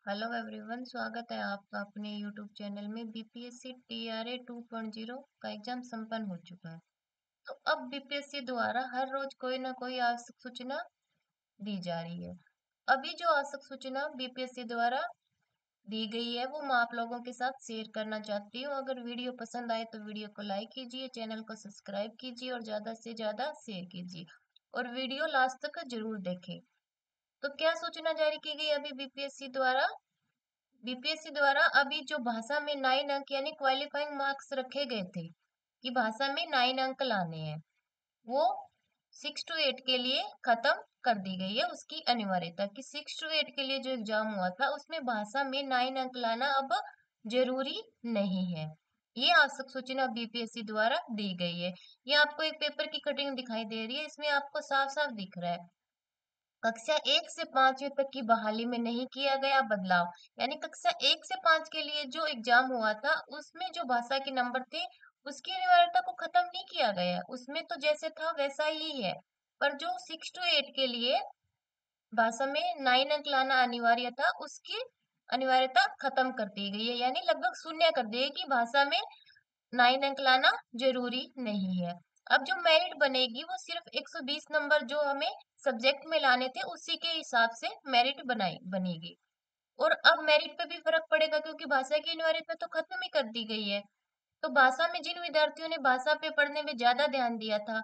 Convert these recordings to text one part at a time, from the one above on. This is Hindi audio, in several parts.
हेलो एवरीवन, स्वागत है आपका अपने यूट्यूब चैनल में। बीपीएससी टीआरए 2.0 का एग्जाम संपन्न हो चुका है। तो अब बीपीएससी द्वारा हर रोज कोई ना कोई आवश्यक सूचना दी जा रही है। अभी जो आवश्यक सूचना बीपीएससी द्वारा दी गई है वो मैं आप लोगों के साथ शेयर करना चाहती हूँ। अगर वीडियो पसंद आए तो वीडियो को लाइक कीजिए, चैनल को सब्सक्राइब कीजिए और ज्यादा से ज्यादा शेयर कीजिए और वीडियो लास्ट तक जरूर देखें। तो क्या सूचना जारी की गई अभी बीपीएससी द्वारा? बीपीएससी द्वारा अभी जो भाषा में 9 अंक यानी क्वालिफाइंग मार्क्स रखे गए थे कि भाषा में 9 अंक लाने हैं, वो 6 to 8 के लिए खत्म कर दी गई है। उसकी अनिवार्यता कि 6 to 8 के लिए जो एग्जाम हुआ था उसमें भाषा में 9 अंक लाना अब जरूरी नहीं है। ये आवश्यक सूचना बीपीएससी द्वारा दी गई है। ये आपको एक पेपर की कटिंग दिखाई दे रही है, इसमें आपको साफ साफ दिख रहा है कक्षा 1 से 5वीं तक की बहाली में नहीं किया गया बदलाव। यानी कक्षा 1 से 5 के लिए जो एग्जाम हुआ था उसमें जो भाषा के नंबर थे उसकी अनिवार्यता को खत्म नहीं किया गया है, उसमें तो जैसे था वैसा ही है। पर जो 6 to 8 के लिए भाषा में 9 अंक लाना अनिवार्य था उसकी अनिवार्यता खत्म कर दी गई है, यानी लगभग शून्य कर दी है कि भाषा में 9 अंक लाना जरूरी नहीं है। अब जो मेरिट बनेगी वो सिर्फ 120 नंबर जो हमें सब्जेक्ट में लाने थे उसी के हिसाब से मेरिट बनाई बनेगी। और अब मेरिट पे भी फर्क पड़ेगा क्योंकि भाषा की अनिवार्यता तो खत्म ही कर दी गई है। तो भाषा में जिन विद्यार्थियों ने भाषा पे पढ़ने में ज्यादा ध्यान दिया था,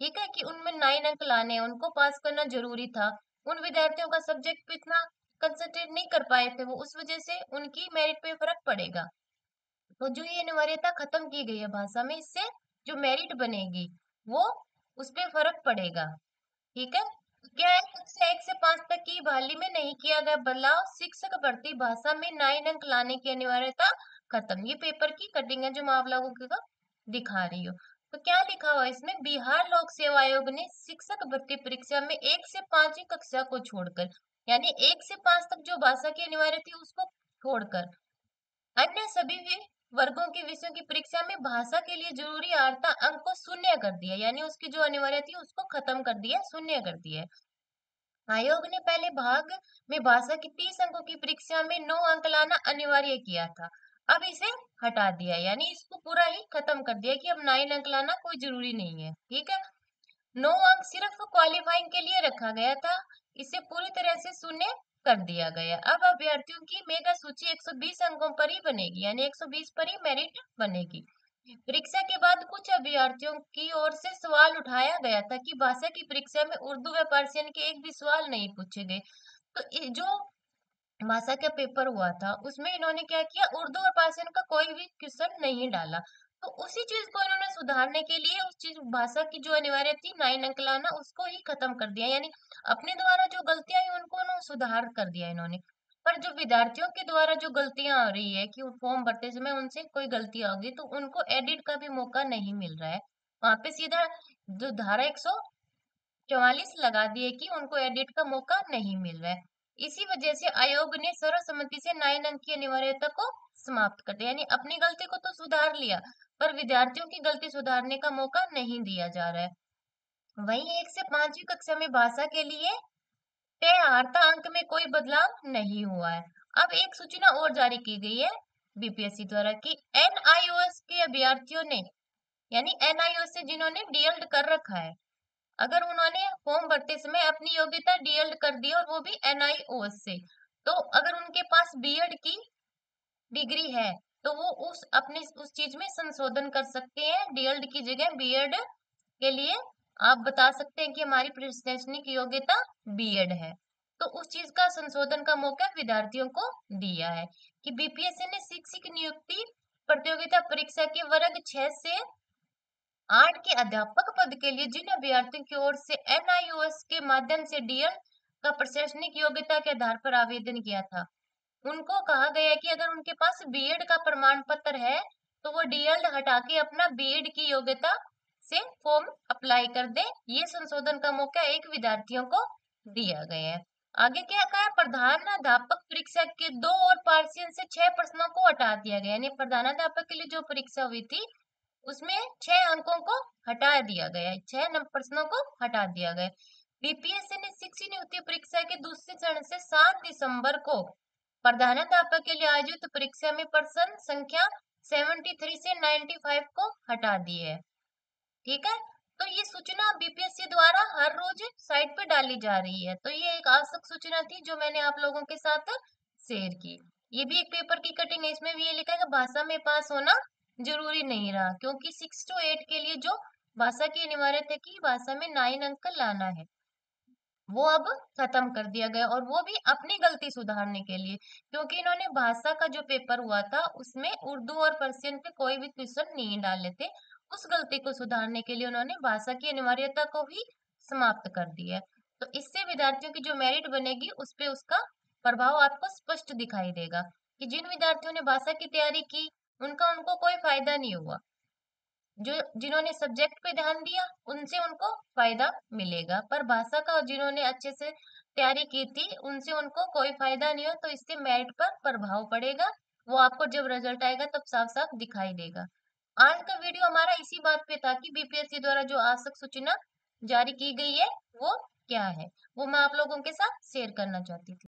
ठीक है, कि उनमें 9 अंक लाने हैं, उनको पास करना जरूरी था, उन विद्यार्थियों का सब्जेक्ट पे इतना कंसंट्रेट नहीं कर पाए थे वो, उस वजह से उनकी मेरिट पे फर्क पड़ेगा। तो जो ये अनिवार्यता खत्म की गई है भाषा में, इससे जो मेरिट बनेगी वो उस पे फर्क पड़ेगा। ठीक है, तो क्या है, कक्षा 1 से 5 तक की बहाली में नहीं किया गया बदलाव, शिक्षक भर्ती भाषा में 9 अंक लाने की अनिवार्यता खत्म। ये पेपर की कटिंग है जो मैं आप लोगों को दिखा रही हूँ। तो क्या लिखा हुआ है इसमें? बिहार लोक सेवा आयोग ने शिक्षक भर्ती परीक्षा में 1 से 5वीं कक्षा को छोड़कर, यानी 1 से 5 तक जो भाषा की अनिवार्य थी उसको छोड़कर अन्य सभी भी वर्गों के विषयों की परीक्षा में भाषा के लिए जरूरी अर्हता अंक को शून्य कर दिया, यानी उसकी जो अनिवार्य थी उसको खत्म कर दिया, शून्य कर दिया। आयोग ने पहले भाग में भाषा की 30 अंकों की परीक्षा में 9 अंक लाना अनिवार्य किया था, अब इसे हटा दिया, यानी इसको पूरा ही खत्म कर दिया कि अब 9 अंक लाना कोई जरूरी नहीं है। ठीक है, 9 अंक सिर्फ क्वालिफाइंग के लिए रखा गया था, इसे पूरी तरह से शून्य कर दिया गया। अब अभ्यर्थियों की मेगा सूची 120 अंकों पर ही बनेगी, यानी 120 पर ही मेरिट बनेगी। परीक्षा के बाद कुछ अभ्यर्थियों की ओर से सवाल उठाया गया था कि भाषा की परीक्षा में उर्दू व पर्शियन के एक भी सवाल नहीं पूछे गए। तो जो भाषा का पेपर हुआ था उसमें इन्होंने क्या किया, उर्दू और पर्शियन का कोई भी क्वेश्चन नहीं डाला। तो उसी चीज को इन्होंने सुधारने के लिए उस चीज भाषा की जो अनिवार्य थी 9 अंक लाना उसको ही खत्म कर दिया, यानी अपने द्वारा जो गलतियां हुई उनको उन्होंने सुधार कर दिया इन्होंने। पर जो विद्यार्थियों के द्वारा जो गलतियां आ रही है कि वो फॉर्म भरते समय उनसे कोई गलती आ गई तो उनको एडिट का भी मौका नहीं मिल रहा है। वहां पे सीधा जो धारा 144 लगा दिए कि उनको एडिट का मौका नहीं मिल रहा है। इसी वजह से आयोग ने सर्वसम्मति से 9 अंक की अनिवार्यता को समाप्त कर दिया, यानी अपनी गलती को तो सुधार लिया पर विद्यार्थियों की गलती सुधारने का मौका नहीं दिया जा रहा है। वहीं 1 से 5वीं कक्षा में भाषा के लिए तय वार्ता अंक में कोई बदलाव नहीं हुआ है। अब एक सूचना और जारी की गई है बीपीएससी द्वारा कि एनआईओएस के अभ्यर्थियों ने, यानी एनआईओएस से जिन्होंने डीएल्ड कर रखा है, अगर उन्होंने फॉर्म भरते समय अपनी योग्यता डीएल्ड कर दी और वो भी एनआईओएस से, तो अगर उनके पास बीएड की डिग्री है तो वो उस अपने उस चीज में संशोधन कर सकते हैं, डीएल्ड की जगह बीएड के लिए आप बता सकते हैं कि हमारी प्रशासनिक योग्यता बीएड है। तो उस चीज का संशोधन का मौका विद्यार्थियों को दिया है कि बीपीएससी ने शिक्षक नियुक्ति प्रतियोगिता परीक्षा के वर्ग 6 से 8 के अध्यापक पद के लिए जिन अभ्यर्थियों की ओर से एनआईओएस के माध्यम से डीएल का प्रशासनिक योग्यता के आधार पर आवेदन किया था, उनको कहा गया है कि अगर उनके पास बीएड का प्रमाण पत्र है तो वो डीएल हटा के अपना बीएड की योग्यता से फॉर्म अप्लाई कर दे। ये संशोधन का मौका एक विद्यार्थियों को दिया गया है। आगे क्या कहा है, प्रधानाध्यापक परीक्षा के 2 और पार्शियल से 6 प्रश्नों को हटा दिया गया, यानी प्रधानाध्यापक के लिए जो परीक्षा हुई थी उसमें 6 अंकों को हटा दिया गया है, 6 प्रश्नों को हटा दिया गया। बीपीएससी ने शिक्षक नियुक्ति परीक्षा के दूसरे चरण से 7 दिसंबर को प्रधानाध्यापक के लिए आयोजित परीक्षा में प्रश्न संख्या 73 से 95 को हटा दिए है। ठीक है, तो ये सूचना बीपीएससी द्वारा हर रोज साइट पे डाली जा रही है। तो ये एक आवश्यक सूचना थी जो मैंने आप लोगों के साथ शेयर की। ये भी एक पेपर की कटिंग है, इसमें भी ये लिखा है कि भाषा में पास होना जरूरी नहीं रहा, क्योंकि 6 to 8 के लिए जो भाषा की अनिवार्यता है कि भाषा में 9 अंक लाना है, वो अब खत्म कर दिया गया, और वो भी अपनी गलती सुधारने के लिए, क्योंकि इन्होंने भाषा का जो पेपर हुआ था उसमें उर्दू और पर्शियन पे कोई भी क्वेश्चन नहीं डाले थे। उस गलती को सुधारने के लिए उन्होंने भाषा की अनिवार्यता को ही समाप्त कर दिया है। तो इससे विद्यार्थियों की जो मेरिट बनेगी उस पे उसका प्रभाव आपको स्पष्ट दिखाई देगा, कि जिन विद्यार्थियों ने भाषा की तैयारी की उनका उनको कोई फायदा नहीं हुआ, जो जिन्होंने सब्जेक्ट पे ध्यान दिया उनसे उनको फायदा मिलेगा, पर भाषा का जिन्होंने अच्छे से तैयारी की थी उनसे उनको कोई फायदा नहीं हो, तो इससे मेरिट पर प्रभाव पड़ेगा। वो आपको जब रिजल्ट आएगा तब साफ साफ दिखाई देगा। आज का वीडियो हमारा इसी बात पे था कि बीपीएससी द्वारा जो आवश्यक सूचना जारी की गई है वो क्या है, वो मैं आप लोगों के साथ शेयर करना चाहती थी।